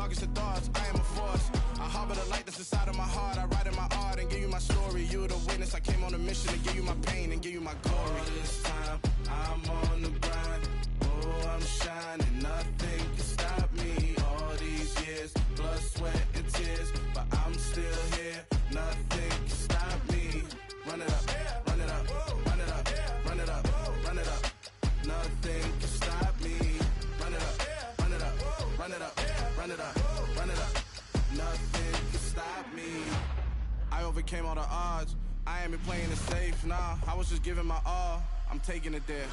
targets and thoughts. I am a force. I harbor the light that's inside of my heart. I write in my art and give you my story. You're the witness. I came on a mission to give you my pain and give you my glory. All this time, I'm on the grind. Oh, I'm shining. Nothing can stop me. All these years, blood, sweat, and tears. But I'm still here. Nothing can stop me. Run it up, run it up, run it up, run it up, run it up. Nothing can stop me. Run it up, run it up, run it up, run it up, run it up. Nothing can stop me. I overcame all the odds. I ain't been playing it safe, nah. I was just giving my all. I'm taking it there.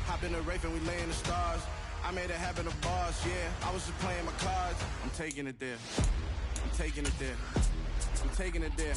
Hop in the Wraith and we lay in the stars. I made it happen to boss, yeah. I was just playing my cards. I'm taking it there. I'm taking it there. I'm taking it there.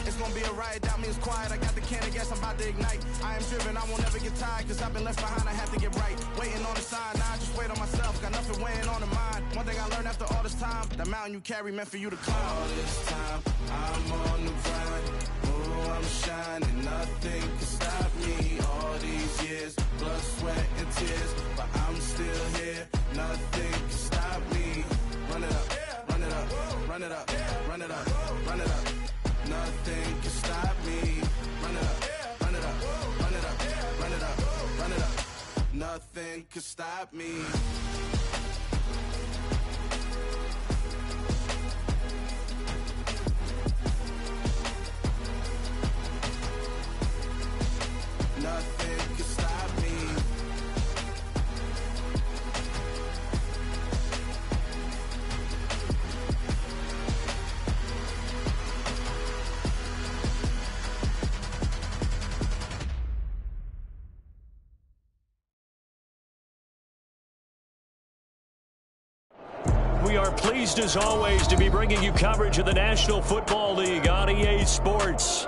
It's gonna be a riot, doubt me it's quiet. I got the can of gas, I'm about to ignite. I am driven, I won't ever get tired, cause I've been left behind, I have to get right. Waiting on the sign, now I just wait on myself. Got nothing weighing on the mind. One thing I learned after all this time, the mountain you carry meant for you to climb. All this time, I'm on the grind. Oh, I'm shining, nothing can stop me. All these years, blood, sweat, and tears. But I'm still here, nothing can stop me. Run it up, run it up, run it up, run it up, run it up. Nothing can stop me. Run it up, run it up, run it up, run it up, run it up. Nothing can stop me. Nothing can stop me. We are pleased as always to be bringing you coverage of the National Football League on EA Sports.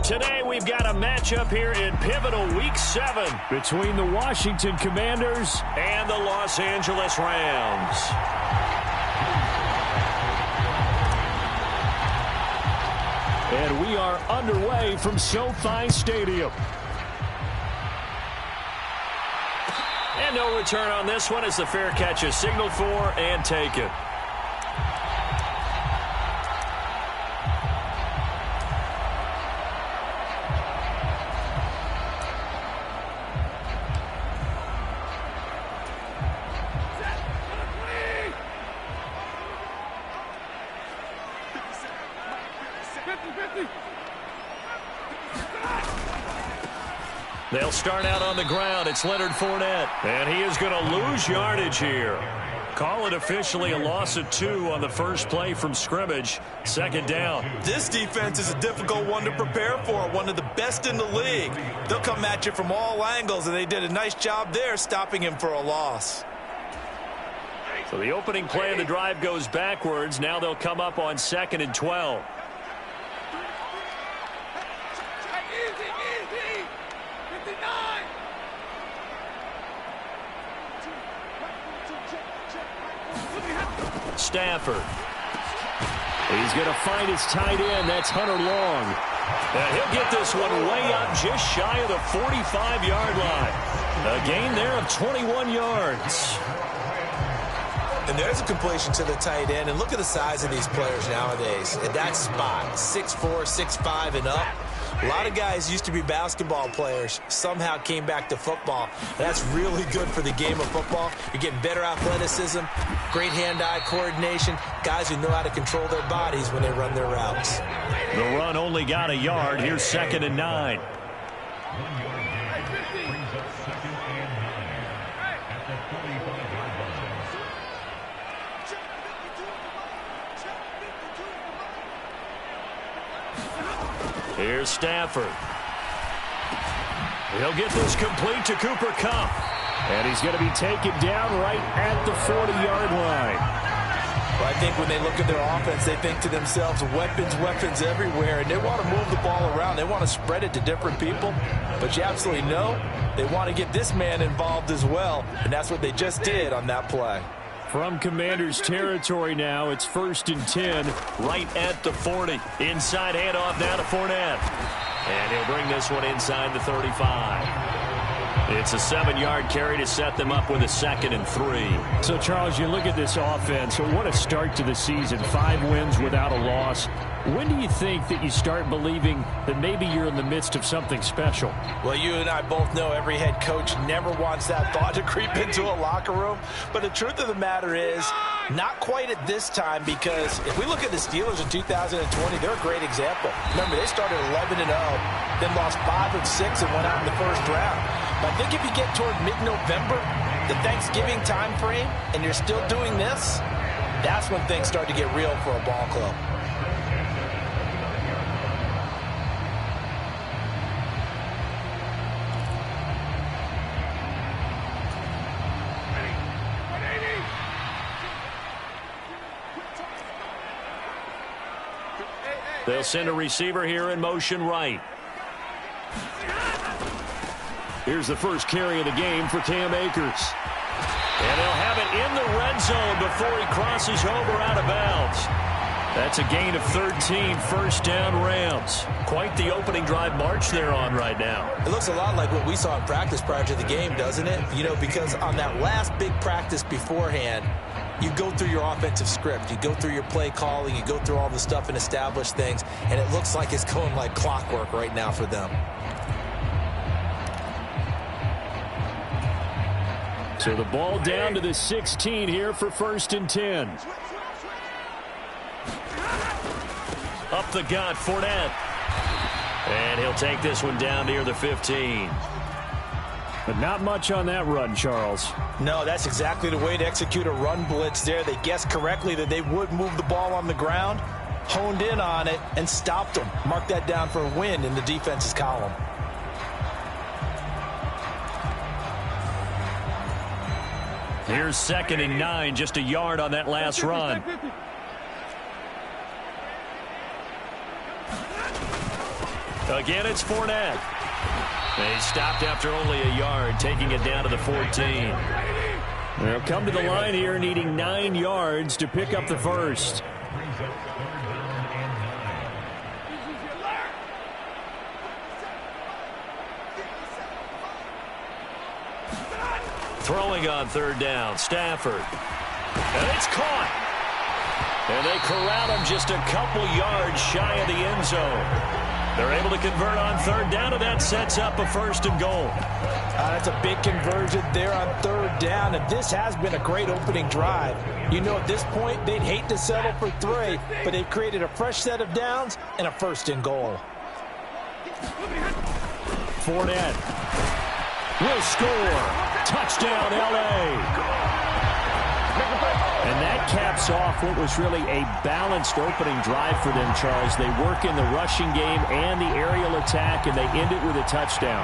Today we've got a matchup here in pivotal Week 7 between the Washington Commanders and the Los Angeles Rams. And we are underway from SoFi Stadium. And no return on this one as the fair catch is signaled for and taken. They'll start out on the ground. It's Leonard Fournette, and he is going to lose yardage here. Call it officially a loss of 2 on the first play from scrimmage. Second down. This defense is a difficult one to prepare for, one of the best in the league. They'll come at you from all angles, and they did a nice job there stopping him for a loss. So the opening play of the drive goes backwards. Now they'll come up on 2nd and 12. Stafford. He's going to find his tight end. That's Hunter Long. And he'll get this one way up just shy of the 45-yard line. A gain there of 21 yards. And there's a completion to the tight end. And look at the size of these players nowadays. At that spot, 6'4", 6'5", and up. A lot of guys used to be basketball players, somehow came back to football. That's really good for the game of football. You're getting better athleticism, great hand-eye coordination, guys who know how to control their bodies when they run their routes. The run only got a yard. Here's 2nd and 9. Here's Stafford. He'll get this complete to Cooper Kupp. And he's going to be taken down right at the 40-yard line. Well, I think when they look at their offense, they think to themselves, weapons, weapons everywhere, and they want to move the ball around. They want to spread it to different people. But you absolutely know they want to get this man involved as well, and that's what they just did on that play. From Commanders territory now, it's 1st and 10, right at the 40. Inside handoff now to Fournette. And he'll bring this one inside the 35. It's a 7-yard carry to set them up with a 2nd and 3. So, Charles, you look at this offense. What a start to the season. 5 wins without a loss. When do you think that you start believing that maybe you're in the midst of something special? Well, you and I both know every head coach never wants that thought to creep into a locker room. But the truth of the matter is, not quite at this time, because if we look at the Steelers in 2020, they're a great example. Remember, they started 11-0, then lost 5 of 6 and went out in the first round. But I think if you get toward mid-November, the Thanksgiving time frame, and you're still doing this, that's when things start to get real for a ball club. They'll send a receiver here in motion right. Here's the first carry of the game for Cam Akers. And they'll have it in the red zone before he crosses over out of bounds. That's a gain of 13, first down Rams. Quite the opening drive march they're on right now. It looks a lot like what we saw in practice prior to the game, doesn't it? You know, because on that last big practice beforehand, you go through your offensive script. You go through your play calling. You go through all the stuff and establish things. And it looks like it's going like clockwork right now for them. So the ball down to the 16 here for 1st and 10. Up the gut, Fournette. And he'll take this one down near the 15. But not much on that run, Charles. No, that's exactly the way to execute a run blitz there. They guessed correctly that they would move the ball on the ground, honed in on it, and stopped them. Mark that down for a win in the defense's column. Here's 2nd and 9, just a yard on that last run. Again, it's Fournette. They stopped after only a yard, taking it down to the 14. They'll come to the line here, needing 9 yards to pick up the first. Throwing on 3rd down, Stafford. And it's caught. And they corral him just a couple yards shy of the end zone. They're able to convert on 3rd down, and that sets up a 1st and goal. That's a big conversion there on 3rd down, and this has been a great opening drive. You know, at this point, they'd hate to settle for 3, but they've created a fresh set of downs and a 1st and goal. Fournette will score. Touchdown, L.A. And that caps off what was really a balanced opening drive for them, Charles. They work in the rushing game and the aerial attack, and they end it with a touchdown.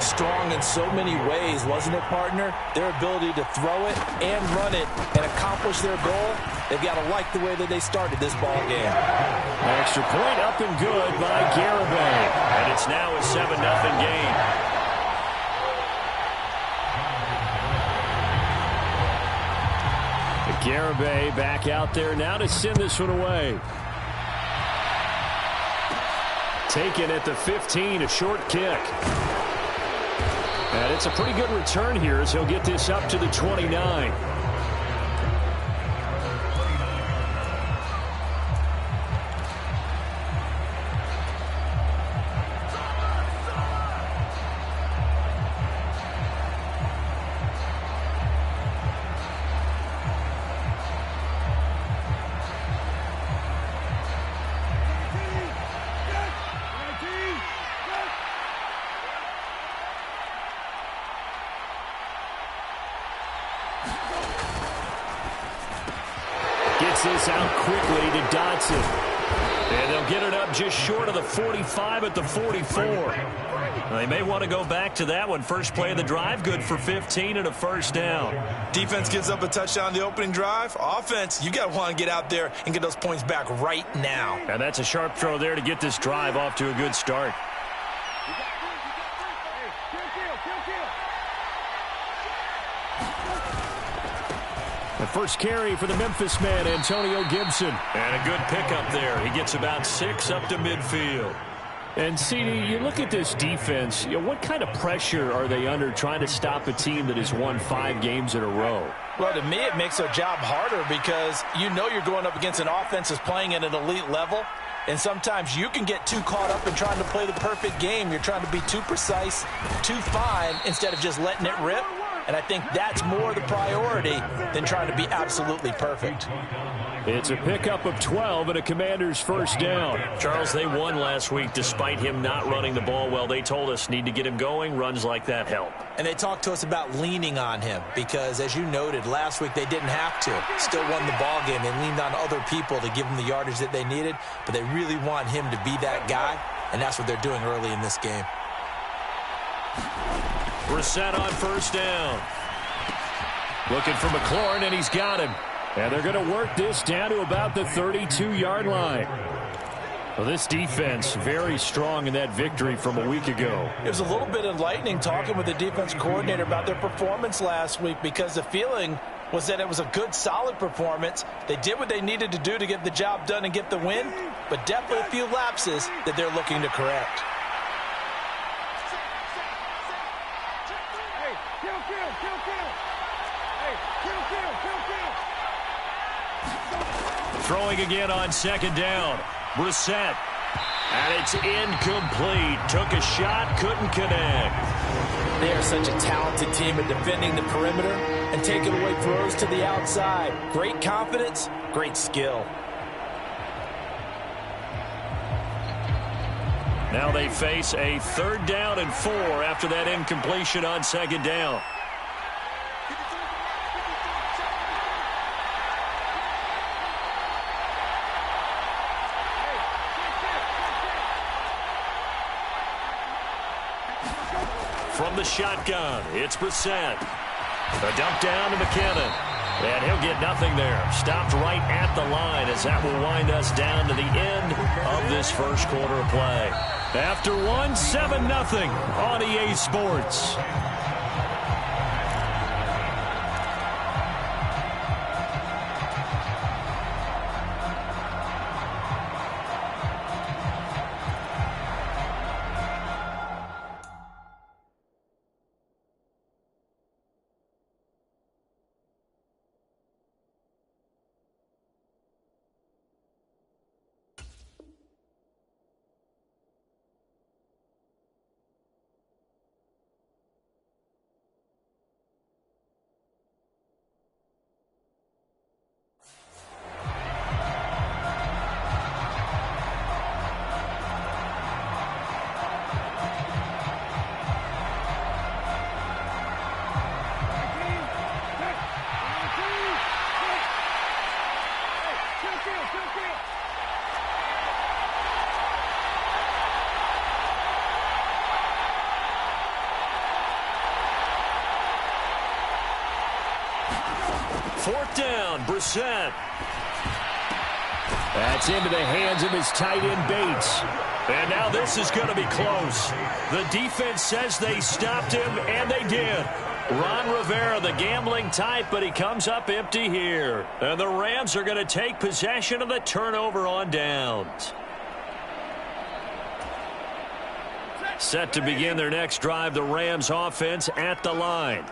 Strong in so many ways, wasn't it, partner? Their ability to throw it and run it and accomplish their goal, they've got to like the way that they started this ball game. An extra point up and good by Garibay. And it's now a 7-0 game. Garibay back out there now to send this one away. Taken at the 15, a short kick. And it's a pretty good return here as he'll get this up to the 29. This out quickly to Dotson. And they'll get it up just short of the 45 at the 44. They may want to go back to that one. First play of the drive, good for 15 and a 1st down. Defense gives up a touchdown on the opening drive. Offense, you got to want to get out there and get those points back right now. And that's a sharp throw there to get this drive off to a good start. The first carry for the Memphis man, Antonio Gibson. And a good pickup there. He gets about 6 up to midfield. And, CD, you look at this defense, what kind of pressure are they under trying to stop a team that has won 5 games in a row? Well, to me, it makes their job harder because you know you're going up against an offense that's playing at an elite level, and sometimes you can get too caught up in trying to play the perfect game. You're trying to be too precise, too fine, instead of just letting it rip. And I think that's more the priority than trying to be absolutely perfect. It's a pickup of 12 and a Commander's first down. Charles, they won last week despite him not running the ball well. They told us need to get him going. Runs like that help. And they talked to us about leaning on him because, as you noted, last week they didn't have to. Still won the ball game. They leaned on other people to give them the yardage that they needed, but they really want him to be that guy, and that's what they're doing early in this game. Brissett on first down. Looking for McLaurin, and he's got him. And they're going to work this down to about the 32-yard line. Well, this defense very strong in that victory from a week ago. It was a little bit enlightening talking with the defense coordinator about their performance last week because the feeling was that it was a good, solid performance. They did what they needed to do to get the job done and get the win, but definitely a few lapses that they're looking to correct. Throwing again on second down. Brissett. And it's incomplete. Took a shot, couldn't connect. They are such a talented team at defending the perimeter and taking away throws to the outside. Great confidence, great skill. Now they face a 3rd down and 4 after that incompletion on second down. From the shotgun, it's Brissett. A dump down to McKinnon. And he'll get nothing there. Stopped right at the line as that will wind us down to the end of this first quarter of play. After one, 7-0 on EA Sports. Fourth down, Brissett. That's into the hands of his tight end, Bates. And now this is going to be close. The defense says they stopped him, and they did. Ron Rivera, the gambling type, but he comes up empty here. And the Rams are going to take possession of the turnover on downs. Set to begin their next drive, the Rams offense at the line.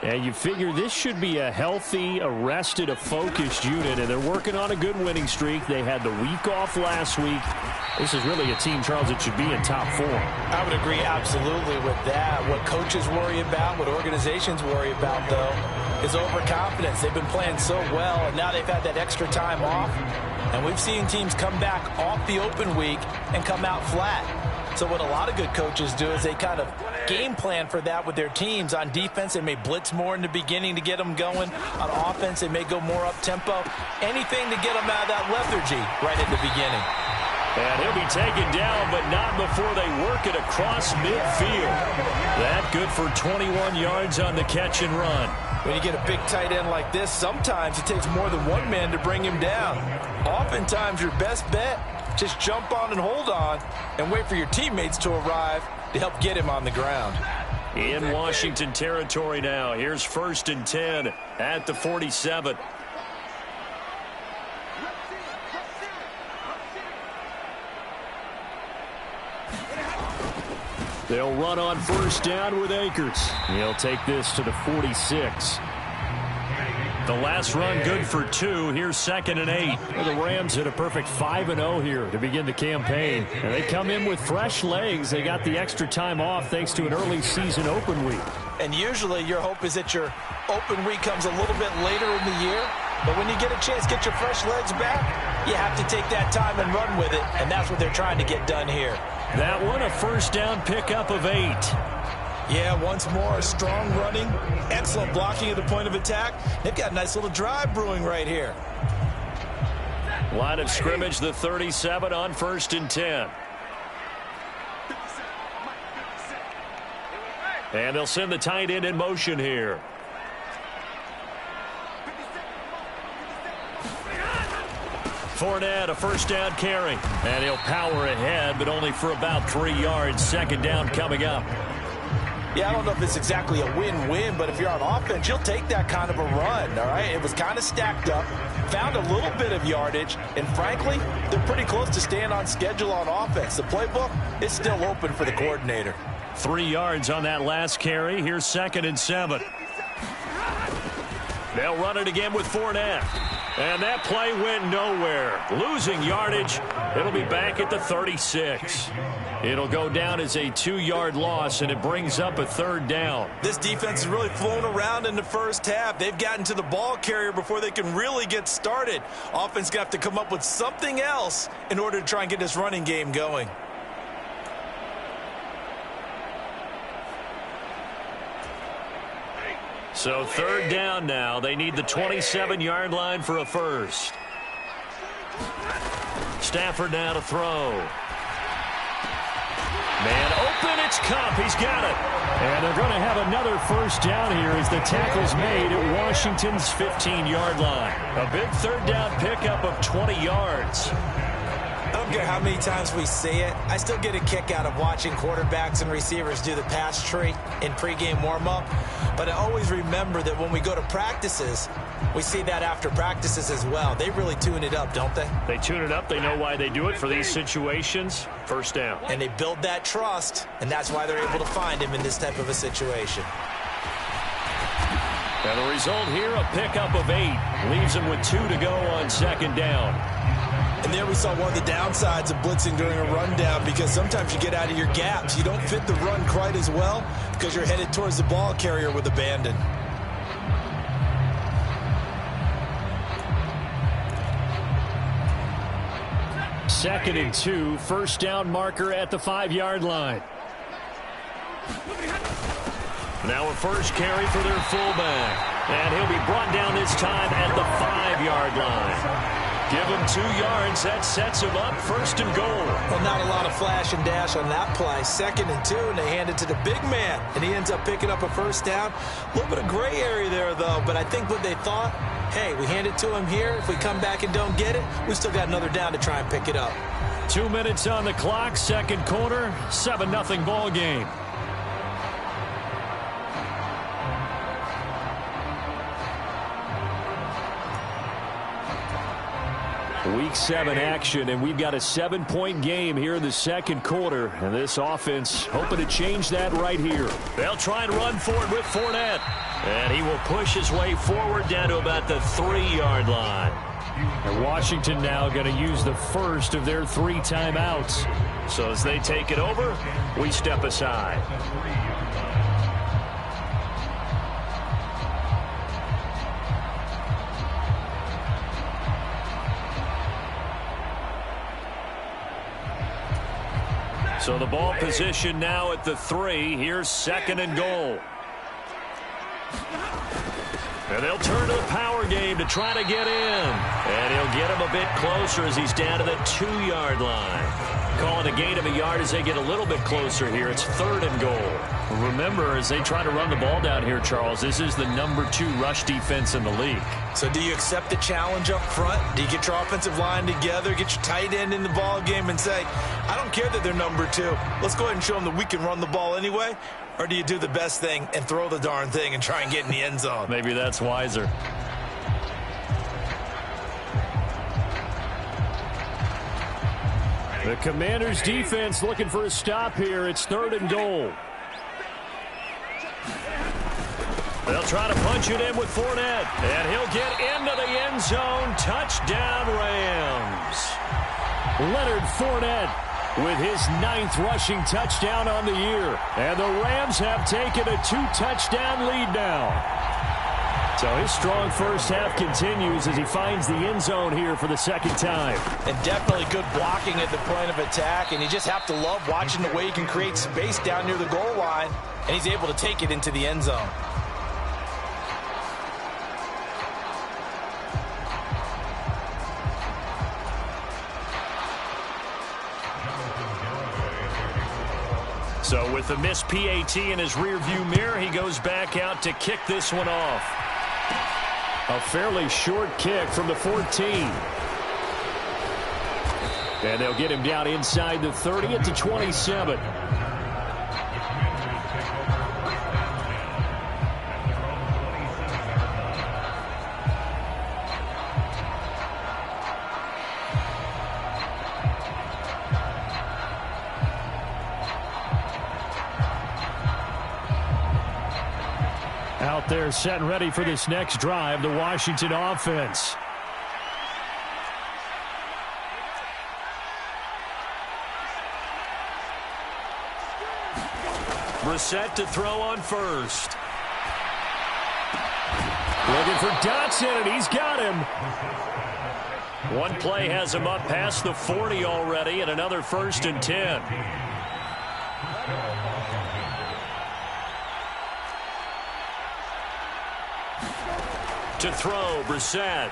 And you figure this should be a healthy, a focused unit, and they're working on a good winning streak. They had the week off last week. This is really a team, Charles, that should be in top 4. I would agree absolutely with that. What coaches worry about, what organizations worry about, though, is overconfidence. They've been playing so well, and now they've had that extra time off. And we've seen teams come back off the open week and come out flat. So what a lot of good coaches do is they kind of game plan for that with their teams. On defense, they may blitz more in the beginning to get them going. On offense, they may go more up-tempo. Anything to get them out of that lethargy right at the beginning. And he'll be taken down, but not before they work it across midfield. That good for 21 yards on the catch and run. When you get a big tight end like this, sometimes it takes more than one man to bring him down. Oftentimes, your best bet, just jump on and hold on and wait for your teammates to arrive to help get him on the ground. In Washington territory now. Here's 1st and 10 at the 47. They'll run on first down with Akers. He'll take this to the 46. The last run good for 2. Here's 2nd and 8. The Rams hit a perfect 5-0 here to begin the campaign. And they come in with fresh legs. They got the extra time off thanks to an early season open week. And usually your hope is that your open week comes a little bit later in the year. But when you get a chance to get your fresh legs back, you have to take that time and run with it. And that's what they're trying to get done here. That one, a first down pickup of 8. Yeah, once more, strong running, excellent blocking at the point of attack. They've got a nice little drive brewing right here. Line of scrimmage, the 37 on 1st and 10. And they'll send the tight end in motion here. Fournette, a first down carry. And he'll power ahead, but only for about 3 yards. 2nd down coming up. Yeah, I don't know if it's exactly a win-win, but if you're on offense, you'll take that kind of a run, all right? It was kind of stacked up, found a little bit of yardage, and frankly, they're pretty close to staying on schedule on offense. The playbook is still open for the coordinator. 3 yards on that last carry. Here's 2nd and 7. They'll run it again with Fournette. And that play went nowhere. Losing yardage. It'll be back at the 36. It'll go down as a 2-yard loss, and it brings up a 3rd down. This defense has really flown around in the first half. They've gotten to the ball carrier before they can really get started. Offense got to have to come up with something else in order to try and get this running game going. So 3rd down now. They need the 27-yard line for a first. Stafford now to throw. Man open, it's Cup. He's got it. And they're going to have another first down here as the tackle's made at Washington's 15-yard line. A big 3rd down pickup of 20 yards. I don't care how many times we say it, I still get a kick out of watching quarterbacks and receivers do the pass tree in pregame warm-up. But I always remember that when we go to practices, we see that after practices as well. They really tune it up, don't they? They tune it up. They know why they do it for these situations. First down. And they build that trust, and that's why they're able to find him in this type of a situation. And the result here, a pickup of 8. Leaves them with 2 to go on 2nd down. And there we saw one of the downsides of blitzing during a rundown, because sometimes you get out of your gaps. You don't fit the run quite as well because you're headed towards the ball carrier with abandon. Second and 2, first down marker at the 5-yard line. Now a first carry for their fullback. And he'll be brought down this time at the 5-yard line. Give him 2 yards. That sets him up 1st and goal. Well, not a lot of flash and dash on that play. 2nd and 2, and they hand it to the big man. And he ends up picking up a first down. A little bit of gray area there, though. But I think what they thought, hey, we hand it to him here. If we come back and don't get it, we still got another down to try and pick it up. 2 minutes on the clock, 2nd quarter, 7-0 ball game. Week 7 action, and we've got a 7-point game here in the 2nd quarter. And this offense hoping to change that right here. They'll try and run for it with Fournette. And he will push his way forward down to about the 3-yard line. And Washington now going to use the first of their 3 timeouts. So as they take it over, we step aside. So the ball position now at the 3. Here's 2nd and goal. And they'll turn to the power game to try to get in. And he'll get him a bit closer as he's down to the 2-yard line. Calling a gain of a yard as they get a little bit closer here. It's 3rd and goal. Remember, as they try to run the ball down here, Charles, this is the number 2 rush defense in the league. So do you accept the challenge up front? Do you get your offensive line together, get your tight end in the ball game and say, I don't care that they're number 2. Let's go ahead and show them that we can run the ball anyway? Or do you do the best thing and throw the darn thing and try and get in the end zone? Maybe that's wiser. The Commanders' defense looking for a stop here. It's 3rd and goal. They'll try to punch it in with Fournette. And he'll get into the end zone. Touchdown, Rams. Leonard Fournette with his 9th rushing touchdown on the year. And the Rams have taken a 2-touchdown lead now. So his strong first half continues as he finds the end zone here for the 2nd time. And definitely good blocking at the point of attack. And you just have to love watching the way he can create space down near the goal line. And he's able to take it into the end zone. So with the missed PAT in his rearview mirror, he goes back out to kick this one off. A fairly short kick from the 14. And they'll get him down inside the 30 at the 27. Out there set and ready for this next drive, the Washington offense. Brissett to throw on first. Looking for Dotson, and he's got him. One play has him up past the 40 already, and another 1st and 10. To throw, Brissett.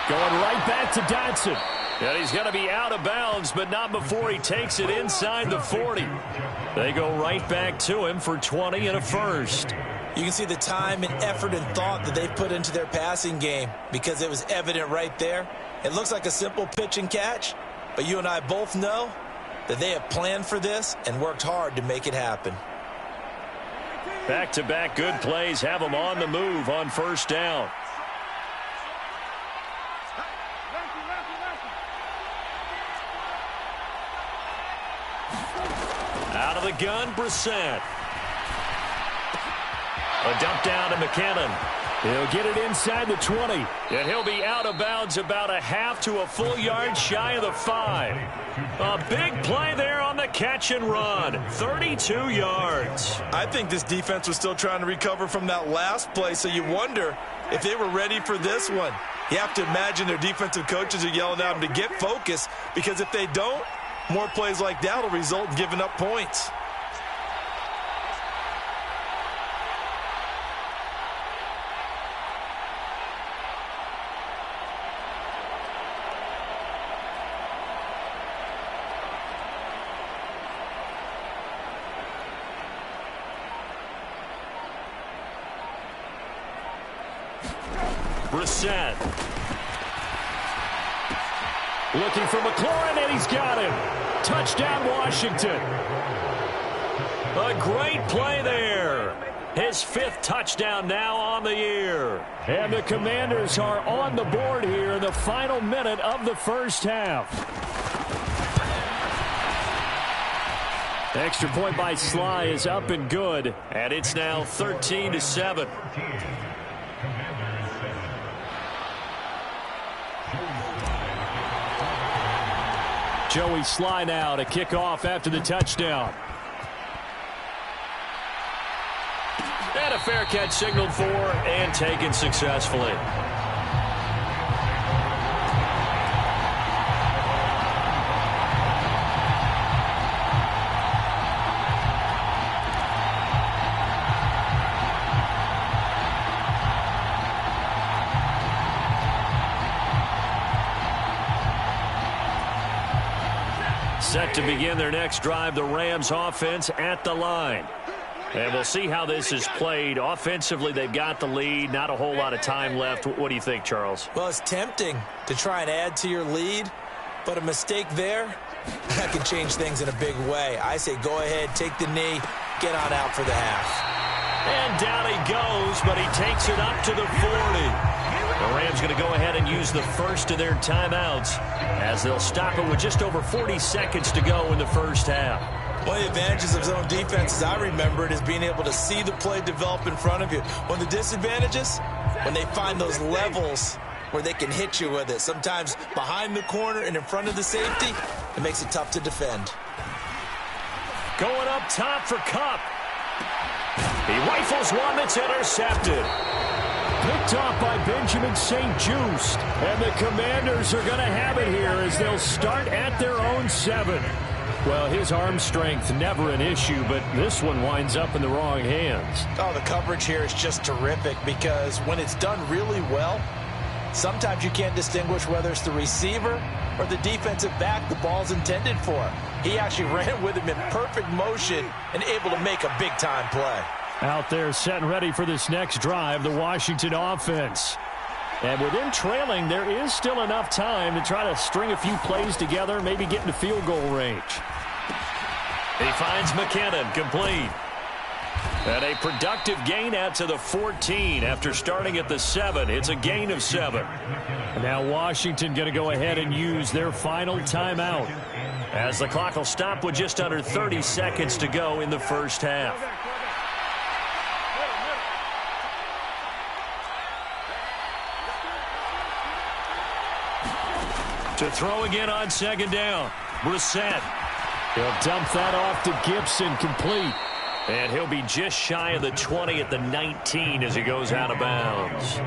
Going right back to Dotson. And he's going to be out of bounds, but not before he takes it inside the 40. They go right back to him for 20 and a first. You can see the time and effort and thought that they put into their passing game because it was evident right there. It looks like a simple pitch and catch, but you and I both know that they have planned for this and worked hard to make it happen. Back-to-back good plays have them on the move on first down. Out of the gun, Brissett. A dump down to McKinnon. He'll get it inside the 20. And he'll be out of bounds about a half to a full yard shy of the 5. A big play there on the catch and run. 32 yards. I think this defense was still trying to recover from that last play, so you wonder if they were ready for this one. You have to imagine their defensive coaches are yelling at them to get focused, because if they don't, more plays like that will result in giving up points. Brissett. Looking for McLaurin, and he's got him. Touchdown, Washington. A great play there. His 5th touchdown now on the year. And the Commanders are on the board here in the final minute of the first half. Extra point by Sly is up and good, and it's now 13-7. Joey Sly now to kick off after the touchdown. And a fair catch signaled for and taken successfully. Set to begin their next drive, the Rams offense at the line. And we'll see how this is played. Offensively, they've got the lead. Not a whole lot of time left. What do you think, Charles? Well, it's tempting to try and add to your lead, but a mistake there, that could change things in a big way. I say go ahead, take the knee, get on out for the half. And And down he goes, but he takes it up to the 40. The Rams going to go ahead and use the first of their timeouts as they'll stop it with just over 40 seconds to go in the first half. One of the advantages of zone defense, as I remember it, is being able to see the play develop in front of you. One of the disadvantages, when they find those levels where they can hit you with it, sometimes behind the corner and in front of the safety, it makes it tough to defend. Going up top for Kupp. He rifles one that's intercepted. Picked off by Benjamin St-Juste. And the Commanders are going to have it here as they'll start at their own 7. Well, his arm strength never an issue, but this one winds up in the wrong hands. Oh, the coverage here is just terrific because when it's done really well, sometimes you can't distinguish whether it's the receiver or the defensive back the ball's intended for. He actually ran with him in perfect motion and able to make a big-time play. Out there set and ready for this next drive, the Washington offense. And with them trailing, there is still enough time to try to string a few plays together, maybe get into field goal range. He finds McKinnon, complete. And a productive gain out to the 14 after starting at the 7. It's a gain of 7. Now Washington going to go ahead and use their final timeout as the clock will stop with just under 30 seconds to go in the first half. To throw again on second down. Brissett. He'll dump that off to Gibson, complete. And he'll be just shy of the 20 at the 19 as he goes out of bounds.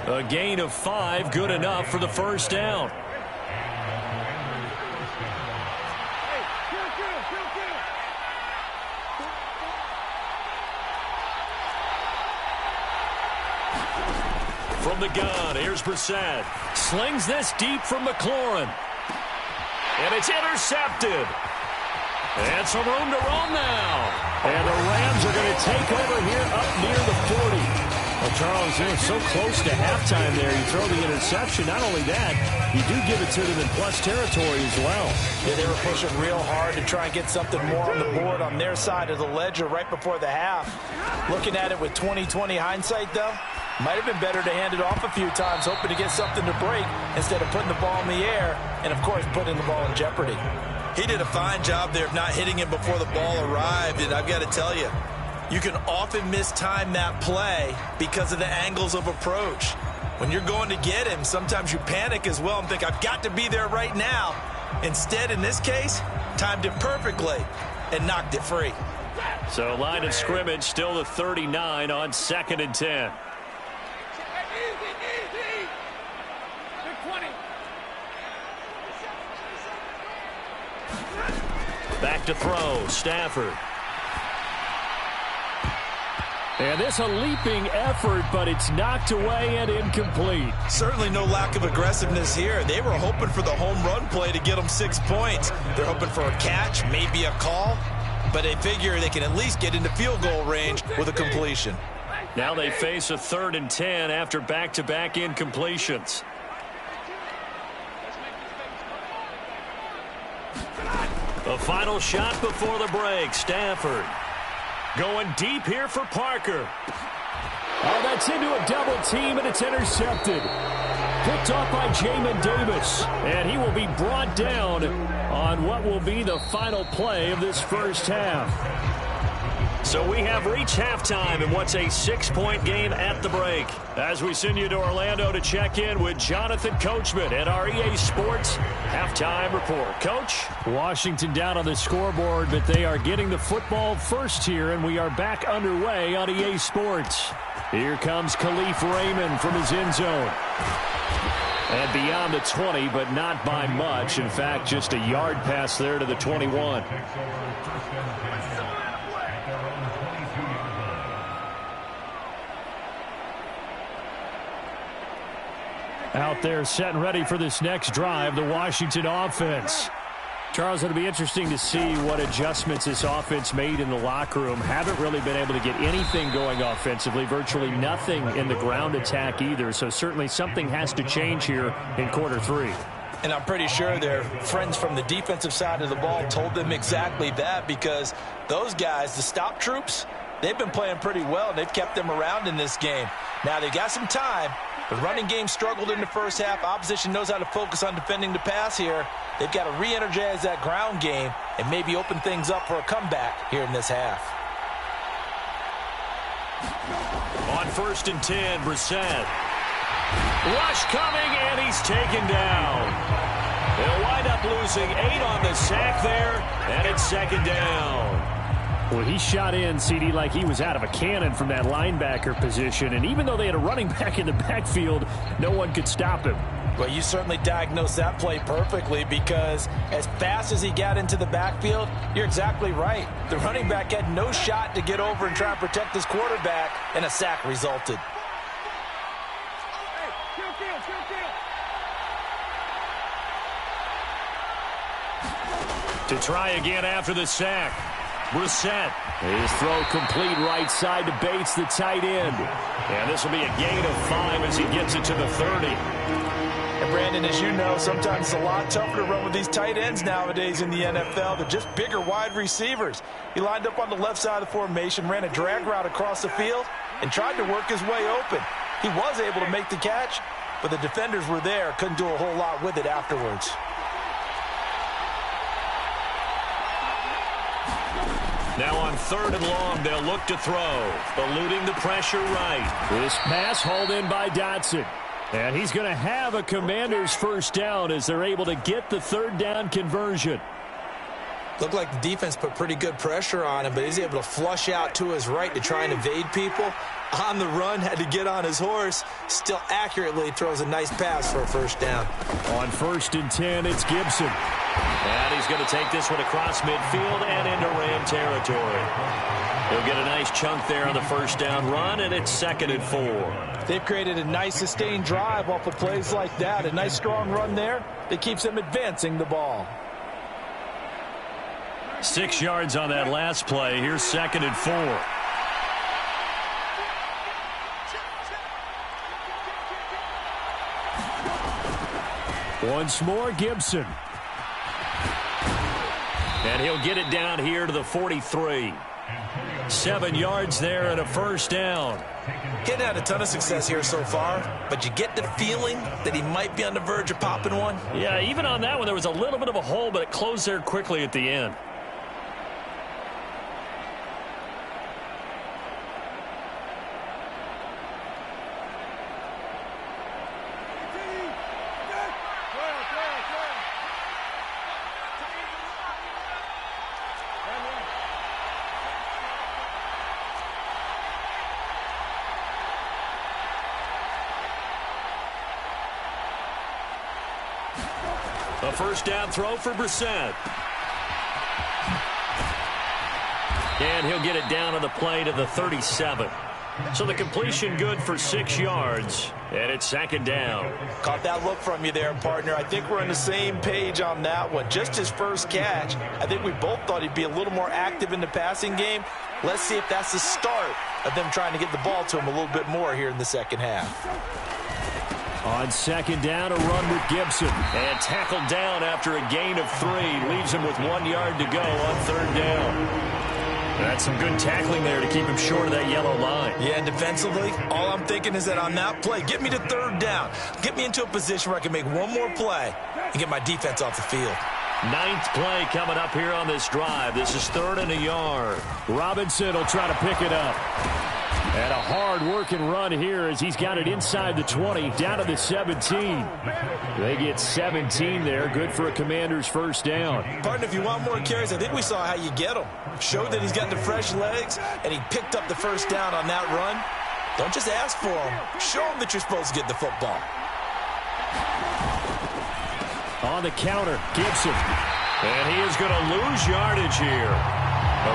A gain of 5, good enough for the first down. From the gun, here's Brissett. Slings this deep from McLaurin. And it's intercepted. And some room to roam now. And the Rams are going to take over here up near the 40. Well, Charles, they're so close to halftime there. You throw the interception. Not only that, you do give it to them in plus territory as well. Yeah, they were pushing real hard to try and get something more on the board on their side of the ledger right before the half. Looking at it with 20/20 hindsight, though, might have been better to hand it off a few times, hoping to get something to break instead of putting the ball in the air and, of course, putting the ball in jeopardy. He did a fine job there of not hitting him before the ball arrived, and I've got to tell you, you can often mistime that play because of the angles of approach. When you're going to get him, sometimes you panic as well and think, I've got to be there right now. Instead, in this case, timed it perfectly and knocked it free. So line of scrimmage still the 39 on 2nd and 10. Back to throw, Stafford. And this a leaping effort, but it's knocked away and incomplete. Certainly no lack of aggressiveness here. They were hoping for the home run play to get them 6 points. They're hoping for a catch, maybe a call, but they figure they can at least get into field goal range with a completion. Now they face a 3rd and 10 after back-to-back incompletions. The final shot before the break, Stafford. Going deep here for Parker. Oh, that's into a double team, and it's intercepted. Picked off by Jamin Davis, and he will be brought down on what will be the final play of this first half. So we have reached halftime in what's a 6-point game at the break. As we send you to Orlando to check in with Jonathan Coachman at our EA Sports Halftime Report. Coach? Washington down on the scoreboard, but they are getting the football first here, and we are back underway on EA Sports. Here comes Khalif Raymond from his end zone. And beyond the 20, but not by much. In fact, just a yard pass there to the 21. Out there set and ready for this next drive, the Washington offense. Charles, it'll be interesting to see what adjustments this offense made in the locker room. Haven't really been able to get anything going offensively, virtually nothing in the ground attack either. So certainly something has to change here in quarter 3. And I'm pretty sure their friends from the defensive side of the ball told them exactly that, because those guys, the stop troops, they've been playing pretty well, and they've kept them around in this game. Now, they've got some time. The running game struggled in the first half. Opposition knows how to focus on defending the pass here. They've got to re-energize that ground game and maybe open things up for a comeback here in this half. On 1st and 10, Brissett. Rush coming, and he's taken down. They'll wind up losing 8 on the sack there, and it's 2nd down. Well, he shot in, CD, like he was out of a cannon from that linebacker position. And even though they had a running back in the backfield, no one could stop him. Well, you certainly diagnosed that play perfectly, because as fast as he got into the backfield, you're exactly right. The running back had no shot to get over and try and protect his quarterback, and a sack resulted. To try again after the sack. Brissett. His throw complete right side to Bates, the tight end. And this will be a gain of 5 as he gets it to the 30. And Brandon, as you know, sometimes it's a lot tougher to run with these tight ends nowadays in the NFL. They're just bigger wide receivers. He lined up on the left side of the formation, ran a drag route across the field, and tried to work his way open. He was able to make the catch, but the defenders were there, couldn't do a whole lot with it afterwards. Now on 3rd and long, they'll look to throw. Eluding the pressure right. This pass hauled in by Dotson. And he's going to have a Commanders first down as they're able to get the 3rd down conversion. Looked like the defense put pretty good pressure on him, but he's able to flush out to his right to try and evade people. On the run, had to get on his horse. Still accurately throws a nice pass for a first down. On 1st and 10, it's Gibson. And he's going to take this one across midfield and into Ram territory. He'll get a nice chunk there on the first down run, and it's 2nd and 4. They've created a nice sustained drive off of plays like that. A nice strong run there that keeps them advancing the ball. 6 yards on that last play. Here's 2nd and 4. Once more, Gibson. And he'll get it down here to the 43. 7 yards there and a first down. Getting had a ton of success here so far, but you get the feeling that he might be on the verge of popping one. Yeah, even on that one, there was a little bit of a hole, but it closed there quickly at the end. A first down throw for Brissett. And he'll get it down on the play to the 37. So the completion good for 6 yards. And it's 2nd down. Caught that look from you there, partner. I think we're on the same page on that one. Just his first catch. I think we both thought he'd be a little more active in the passing game. Let's see if that's the start of them trying to get the ball to him a little bit more here in the second half. On 2nd down, a run with Gibson. And tackled down after a gain of 3. Leaves him with 1 yard to go on 3rd down. That's some good tackling there to keep him short of that yellow line. Yeah, defensively, all I'm thinking is that on that play, get me to 3rd down. Get me into a position where I can make one more play and get my defense off the field. 9th play coming up here on this drive. This is 3rd and a yard. Robinson will try to pick it up. And a hard-working run here as he's got it inside the 20, down to the 17. They get 17 there. Good for a Commander's first down. Partner, if you want more carries, I think we saw how you get them. Showed that he's got the fresh legs, and he picked up the first down on that run. Don't just ask for them. Show them that you're supposed to get the football. On the counter, Gibson. And he is going to lose yardage here.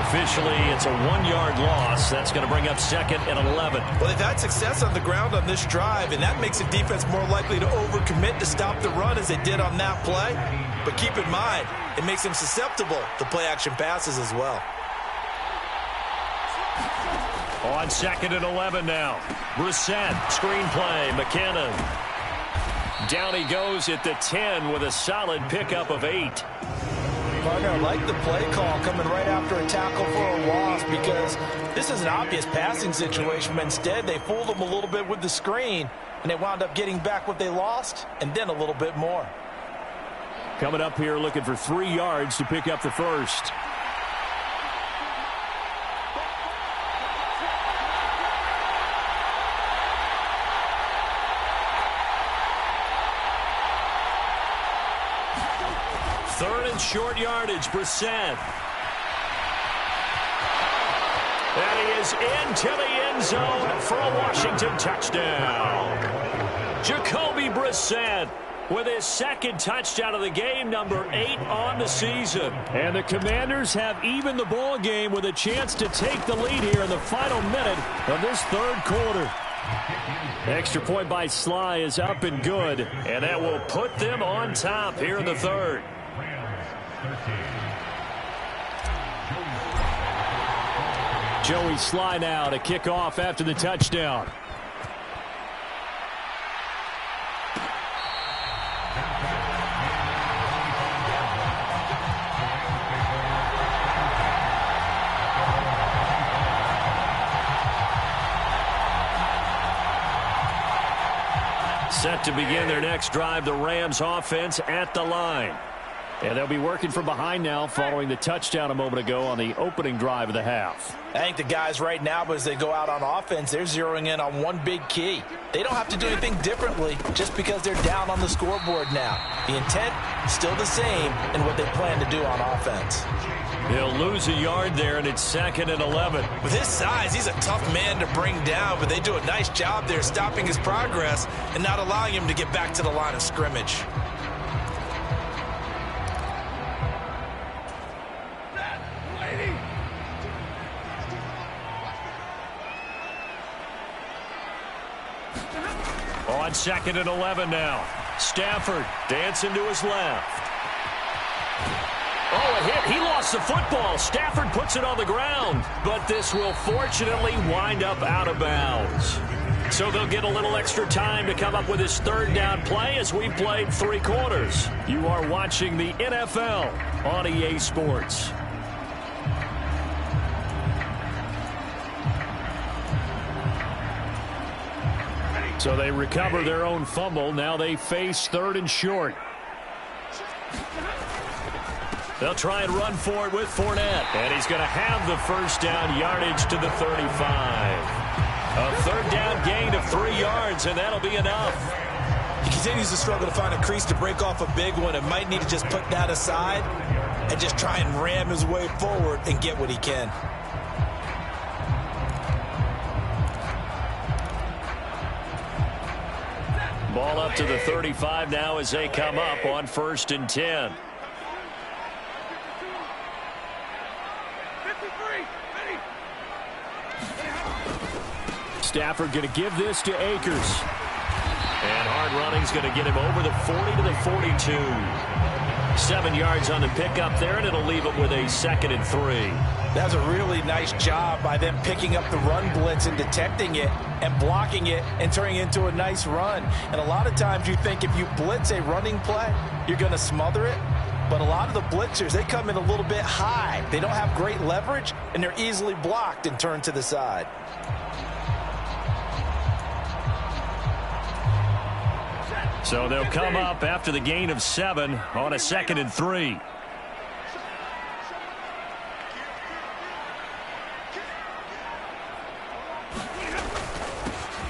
Officially, it's a 1 yard loss. That's going to bring up 2nd and 11. Well, they've had success on the ground on this drive, and that makes the defense more likely to overcommit to stop the run as they did on that play. But keep in mind, it makes them susceptible to play-action passes as well. On 2nd and 11 now. Brissett, screen play, McKinnon. Down he goes at the 10 with a solid pickup of 8. Partner, I like the play call coming right after a tackle for a loss because this is an obvious passing situation, but instead they fooled them a little bit with the screen, and they wound up getting back what they lost and then a little bit more. Coming up here looking for 3 yards to pick up the first. Third and short yardage, Brissett. And he is into the end zone for a Washington touchdown. Jacoby Brissett with his second touchdown of the game, number 8 on the season. And the Commanders have evened the ball game with a chance to take the lead here in the final minute of this third quarter. Extra point by Sly is up and good, and that will put them on top here in the third. Joey Sly now to kick off after the touchdown. Set to begin their next drive, the Rams offense at the line. And they'll be working from behind now following the touchdown a moment ago on the opening drive of the half. I think the guys right now, as they go out on offense, they're zeroing in on one big key. They don't have to do anything differently just because they're down on the scoreboard now. The intent is still the same in what they plan to do on offense. They'll lose a yard there, and it's 2nd and 11. With his size, he's a tough man to bring down, but they do a nice job there stopping his progress and not allowing him to get back to the line of scrimmage. On 2nd and 11 now. Stafford dancing to his left. Oh, a hit. He lost the football. Stafford puts it on the ground. But this will fortunately wind up out of bounds. So they'll get a little extra time to come up with his third down play as we played 3 quarters. You are watching the NFL on EA Sports. So they recover their own fumble. Now they face 3rd and short. They'll try and run for it with Fournette. And he's going to have the first down, yardage to the 35. A 3rd down gain of 3 yards, and that'll be enough. He continues to struggle to find a crease to break off a big one and might need to just put that aside and just try and ram his way forward and get what he can. Ball up to the 35 now as they come up on 1st and 10. Stafford going to give this to Akers. And hard running's going to get him over the 40 to the 42. 7 yards on the pickup there, and it'll leave him with a 2nd and 3. That's a really nice job by them picking up the run blitz and detecting it and blocking it and turning it into a nice run. And a lot of times you think if you blitz a running play, you're going to smother it. But a lot of the blitzers, they come in a little bit high. They don't have great leverage, and they're easily blocked and turned to the side. So they'll come up after the gain of 7 on a 2nd and 3.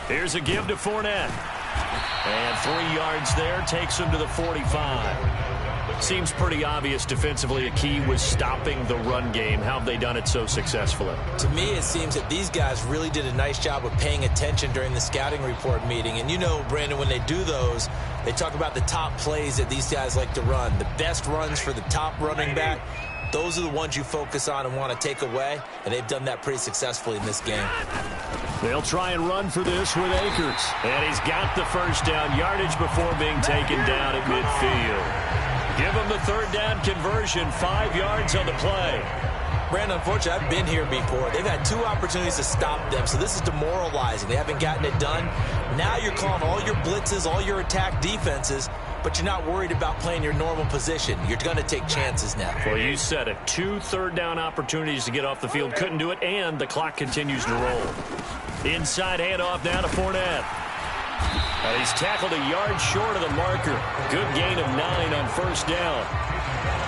Here's a give to Fournette. And 3 yards there takes him to the 45. Seems pretty obvious defensively a key was stopping the run game. How have they done it so successfully? To me, it seems that these guys really did a nice job of paying attention during the scouting report meeting. And you know, Brandon, when they do those, they talk about the top plays that these guys like to run. The best runs for the top running back, those are the ones you focus on and want to take away. And they've done that pretty successfully in this game. They'll try and run for this with Akers. And he's got the first down yardage before being taken down at midfield. Give them the 3rd down conversion, 5 yards on the play. Brandon, unfortunately, I've been here before. They've had 2 opportunities to stop them, so this is demoralizing. They haven't gotten it done. Now you're calling all your blitzes, all your attack defenses, but you're not worried about playing your normal position. You're going to take chances now. Well, you said it. 2 third-down opportunities to get off the field. Couldn't do it, and the clock continues to roll. Inside handoff now to Fournette. And he's tackled a yard short of the marker. Good gain of 9 on first down.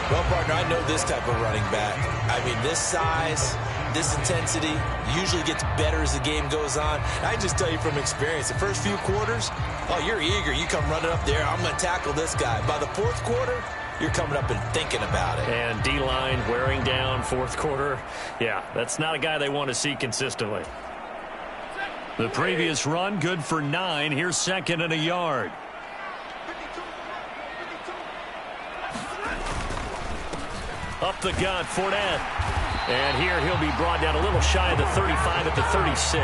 Well, partner, I know this type of running back. I mean, this size, this intensity usually gets better as the game goes on. I just tell you from experience, the first few quarters, oh, you're eager. You come running up there, I'm going to tackle this guy. By the fourth quarter, you're coming up and thinking about it. And D-line wearing down fourth quarter. Yeah, that's not a guy they want to see consistently. The previous run, good for 9. Here's second and a yard. Up the gut, Fournette. And here he'll be brought down a little shy of the 35 at the 36.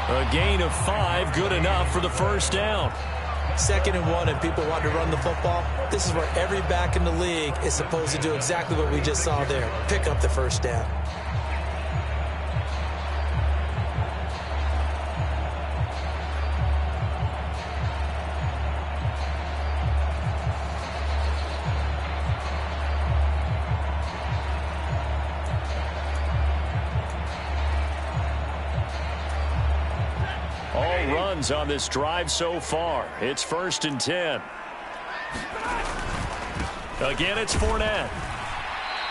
A gain of 5, good enough for the first down. 2nd and 1, and people want to run the football. This is where every back in the league is supposed to do exactly what we just saw there. Pick up the first down. On this drive so far. It's 1st and 10. Again, it's Fournette.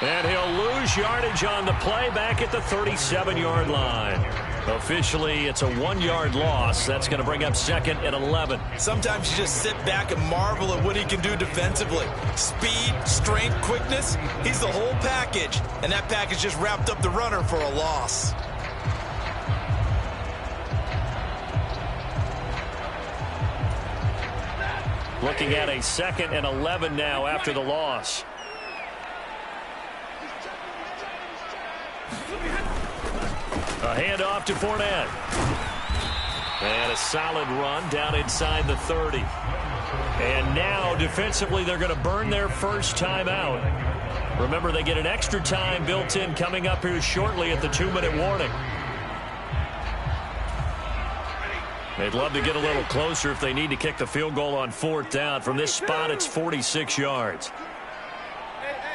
And he'll lose yardage on the play back at the 37-yard line. Officially, it's a 1-yard loss. That's going to bring up 2nd and 11. Sometimes you just sit back and marvel at what he can do defensively. Speed, strength, quickness. He's the whole package. And that package just wrapped up the runner for a loss. Looking at a 2nd and 11 now after the loss. A handoff to Fournette. And a solid run down inside the 30. And now defensively they're going to burn their first timeout. Remember, they get an extra time built in coming up here shortly at the 2-minute warning. They'd love to get a little closer if they need to kick the field goal on 4th down. From this spot, it's 46 yards.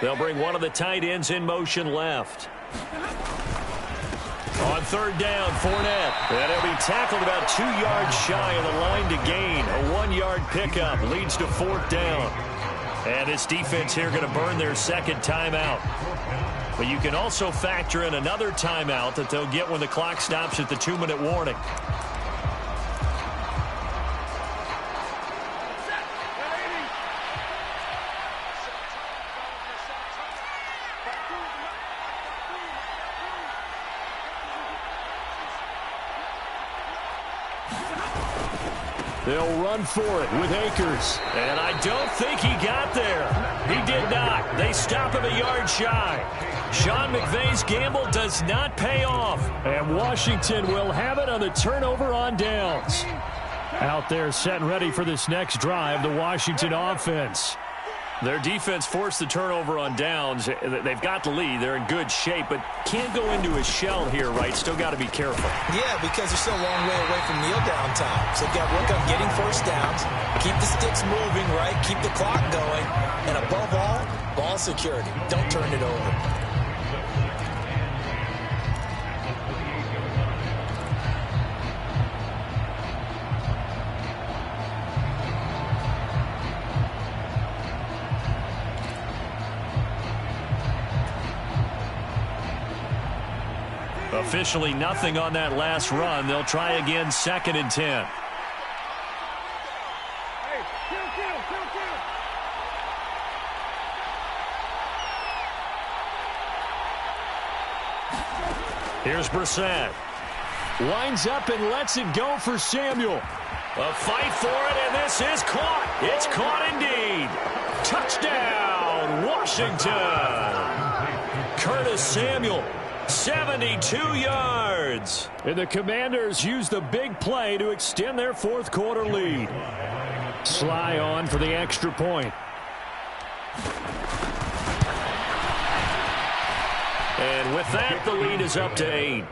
They'll bring one of the tight ends in motion left. On 3rd down, Fournette. And he'll be tackled about 2 yards shy of the line to gain. A 1-yard pickup leads to 4th down. And this defense here going to burn their 2nd timeout. But you can also factor in another timeout that they'll get when the clock stops at the 2-minute warning. They'll run for it with Akers. And I don't think he got there. He did not. They stop him a yard shy. Sean McVay's gamble does not pay off. And Washington will have it on the turnover on downs. Out there set and ready for this next drive, the Washington offense. Their defense forced the turnover on downs. They've got the lead. They're in good shape, but can't go into a shell here, right? Still got to be careful. Yeah, because they're still a long way away from kneel down time. So they've got to work on getting first downs, keep the sticks moving, right? Keep the clock going. And above all, ball security. Don't turn it over. Officially nothing on that last run. They'll try again, 2nd and 10. Here's Brissett. Winds up and lets it go for Samuel. A fight for it, and this is caught. It's caught indeed. Touchdown, Washington. Curtis Samuel. 72 yards. And the Commanders use the big play to extend their fourth quarter lead. Sly on for the extra point. And with that, the lead is up to 8.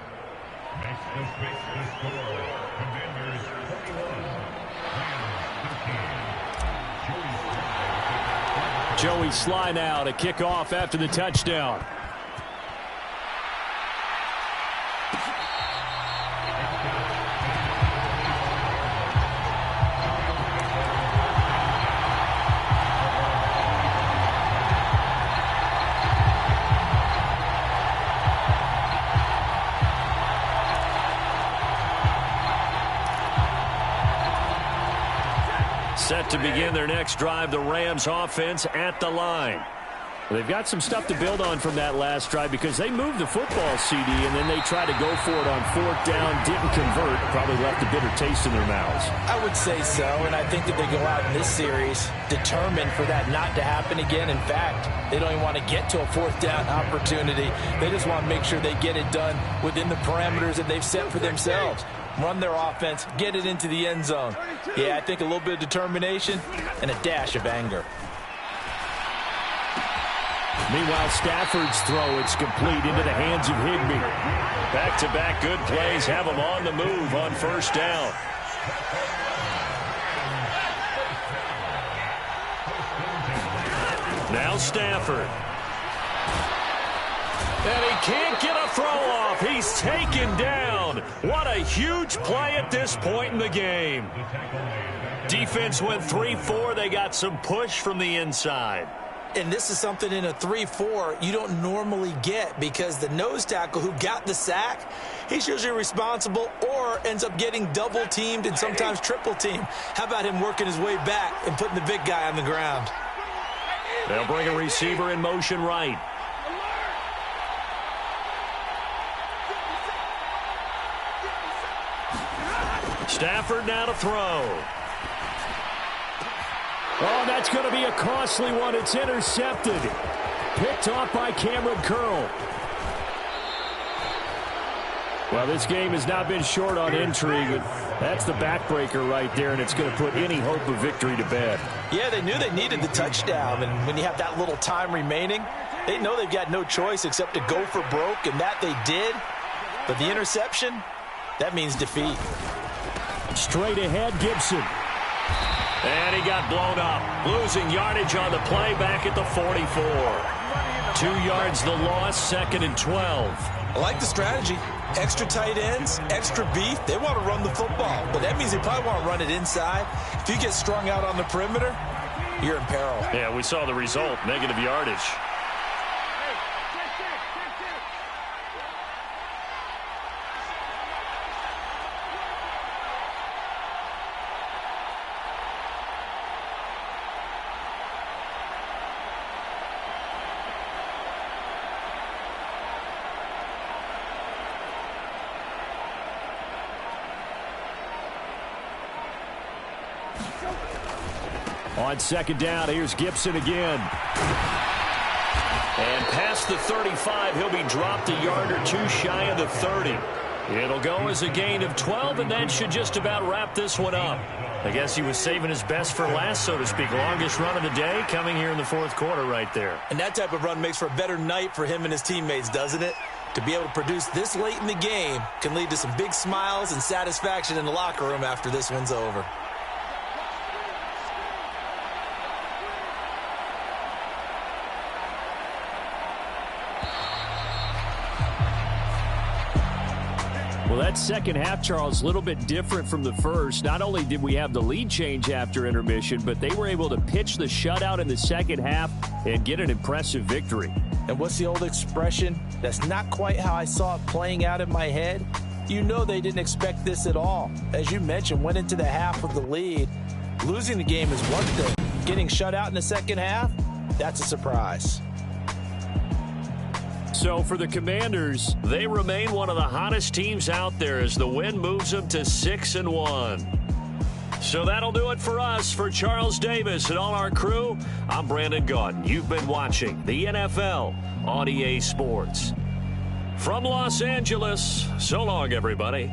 Joey Sly now to kick off after the touchdown. Set to begin their next drive, the Rams offense at the line. They've got some stuff to build on from that last drive because they moved the football, CD, and then they tried to go for it on fourth down, didn't convert, probably left a bitter taste in their mouths. I would say so, and I think that they go out in this series determined for that not to happen again. In fact, they don't even want to get to a fourth down opportunity. They just want to make sure they get it done within the parameters that they've set for themselves. Run their offense, get it into the end zone. Yeah, I think a little bit of determination and a dash of anger. Meanwhile, Stafford's throw, it's complete into the hands of Higbee. Back-to-back good plays have him on the move on first down. Now Stafford. And he can't get a throw off. He's taken down. What a huge play at this point in the game. Defense went 3-4. They got some push from the inside. And this is something in a 3-4 you don't normally get because the nose tackle who got the sack, he's usually responsible or ends up getting double-teamed and sometimes triple-teamed. How about him working his way back and putting the big guy on the ground? They'll bring a receiver in motion right. Stafford now to throw. Oh, that's going to be a costly one. It's intercepted. Picked off by Cameron Curl. Well, this game has not been short on intrigue, but that's the backbreaker right there, and it's going to put any hope of victory to bed. Yeah, they knew they needed the touchdown, and when you have that little time remaining, they know they've got no choice except to go for broke, and that they did. But the interception, that means defeat. Straight ahead, Gibson. And he got blown up. Losing yardage on the play back at the 44. 2 yards the loss, 2nd and 12. I like the strategy. Extra tight ends, extra beef. They want to run the football, but that means they probably want to run it inside. If you get strung out on the perimeter, you're in peril. Yeah, we saw the result, negative yardage. On 2nd down, here's Gibson again. And past the 35, he'll be dropped a yard or two shy of the 30. It'll go as a gain of 12, and that should just about wrap this one up. I guess he was saving his best for last, so to speak. Longest run of the day coming here in the 4th quarter right there. And that type of run makes for a better night for him and his teammates, doesn't it? To be able to produce this late in the game can lead to some big smiles and satisfaction in the locker room after this one's over. Well, that second half, Charles, a little bit different from the first. Not only did we have the lead change after intermission, but they were able to pitch the shutout in the second half and get an impressive victory. And what's the old expression? That's not quite how I saw it playing out in my head. You know they didn't expect this at all. As you mentioned, went into the half with the lead. Losing the game is one thing. Getting shut out in the second half, that's a surprise. So for the Commanders, they remain one of the hottest teams out there as the win moves them to 6-1. So that'll do it for us. For Charles Davis and all our crew, I'm Brandon Gaudin. You've been watching the NFL on EA Sports. From Los Angeles, so long, everybody.